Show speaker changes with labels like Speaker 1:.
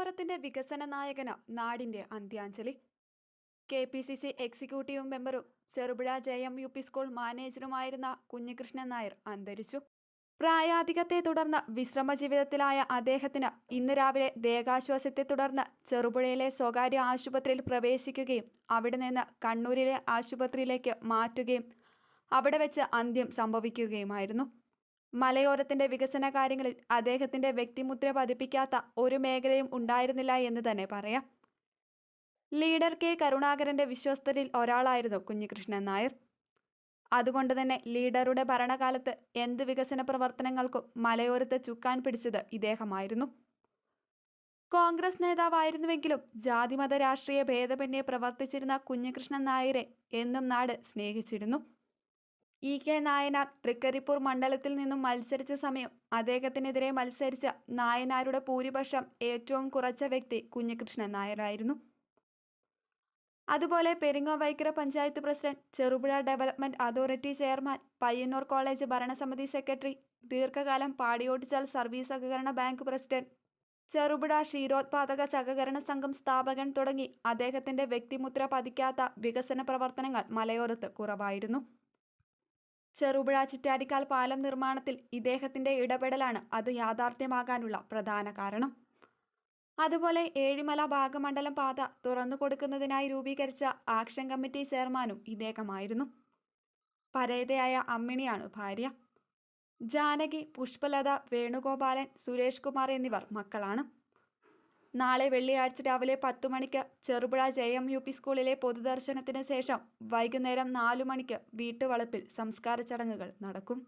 Speaker 1: മലയോരത്തിന്റെ വികസന നായകന് നാടിന്റെ അന്ത്യാഞ്ജലി. KPCC എക്സിക്യൂട്ടീവ് മെമ്പറും ചെറുപുഴ JM-UP സ്കൂൾ മാനേജറുമായിരുന്ന കുഞ്ഞികൃഷ്ണൻ നായർ അന്തരിച്ചു. പ്രായാധിക്യത്തെ തുടർന്ന് വിശ്രമ ജീവിതത്തിലായ അദ്ദേഹത്തിന് ഇന്ന് രാവിലെ ദേഹാശ്വാസത്തെ തുടർന്ന് ചെറുപുഴയിലെ സ്വകാര്യ ആശുപത്രിയിൽ പ്രവേശിക്കുകയും അവിടെ നിന്ന് കണ്ണൂരിലെ ആശുപത്രിയിലേക്ക് മാറ്റുകയും അവിടെ വെച്ച് അന്ത്യം സംഭവിക്കുകയുമായിരുന്നു. മലയോരത്തിന്റെ വികസന കാര്യങ്ങളിൽ അദ്ദേഹത്തിന്റെ വ്യക്തിമുദ്ര പതിപ്പിക്കാത്ത ഒരു മേഖലയും ഉണ്ടായിരുന്നില്ല എന്ന് തന്നെ പറയാം. Leader K. കരുണാകരന്റെ വിശ്വസ്തരിൽ ഒരാളായിരുന്നു കുഞ്ഞികൃഷ്ണൻ നായർ. അതുകൊണ്ട് തന്നെ ലീഡറുടെ ഭരണകാലത്ത് എന്ത് വികസന പ്രവർത്തനങ്ങൾക്കും മലയോരത്ത് ചുക്കാൻ പിടിച്ചത് ഇദ്ദേഹമായിരുന്നു. കോൺഗ്രസ് നേതാവായിരുന്നുവെങ്കിലും ജാതിമത രാഷ്ട്രീയ ഭേദമന്യേ പ്രവർത്തിച്ചിരുന്ന കുഞ്ഞികൃഷ്ണൻ നായരെ എന്നും നാട് സ്നേഹിച്ചിരുന്നു. EK നായനാർ തൃക്കരിപ്പൂർ മണ്ഡലത്തിൽ നിന്നും മത്സരിച്ച സമയം അദ്ദേഹത്തിനെതിരെ മത്സരിച്ച നായനാരുടെ ഭൂരിപക്ഷം ഏറ്റവും കുറച്ച വ്യക്തി കുഞ്ഞികൃഷ്ണൻ നായരായിരുന്നു. അതുപോലെ Peringome-Vaikkara panchayat president, Cherupuzha development authority chairman, Payyanur college ഭരണസമിതി സെക്രട്ടറി, ദീർഘകാലം പാടിയോട്ടിച്ചാൽ സർവീസ് സഹകരണ ബാങ്ക് പ്രസിഡന്റ്, ചെറുപുഴ ക്ഷീരോത്പാദക സഹകരണ സംഘം സ്ഥാപകൻ തുടങ്ങി അദ്ദേഹത്തിന്റെ വ്യക്തിമുദ്ര പതിക്കാത്ത വികസന പ്രവർത്തനങ്ങൾ മലയോരത്ത് കുറവായിരുന്നു. ചെറുപുഴ ചിറ്റാരിക്കാൽ പാലം നിർമ്മാണത്തിൽ ഇദ്ദേഹത്തിന്റെ ഇടപെടലാണ് അത് യാഥാർത്ഥ്യമാകാനുള്ള പ്രധാന കാരണം. അതുപോലെ ഏഴിമല ഭാഗമണ്ഡലം പാത തുറന്നുകൊടുക്കുന്നതിനായി രൂപീകരിച്ച ആക്ഷൻ കമ്മിറ്റി ചെയർമാനും ഇദ്ദേഹമായിരുന്നു. പരേതയായ അമ്മിണിയാണ് ഭാര്യ. ജാനകി, പുഷ്പലത, വേണുഗോപാലൻ, സുരേഷ് കുമാർ എന്നിവർ മക്കളാണ്. നാളെ വെള്ളിയാഴ്ച രാവിലെ 10 മണിക്ക് ചെറുപുഴ JM-UP സ്കൂളിലെ പൊതുദർശനത്തിന് ശേഷം വൈകുന്നേരം 4 മണിക്ക് വീട്ടുവളപ്പിൽ സംസ്കാര ചടങ്ങുകൾ നടക്കും.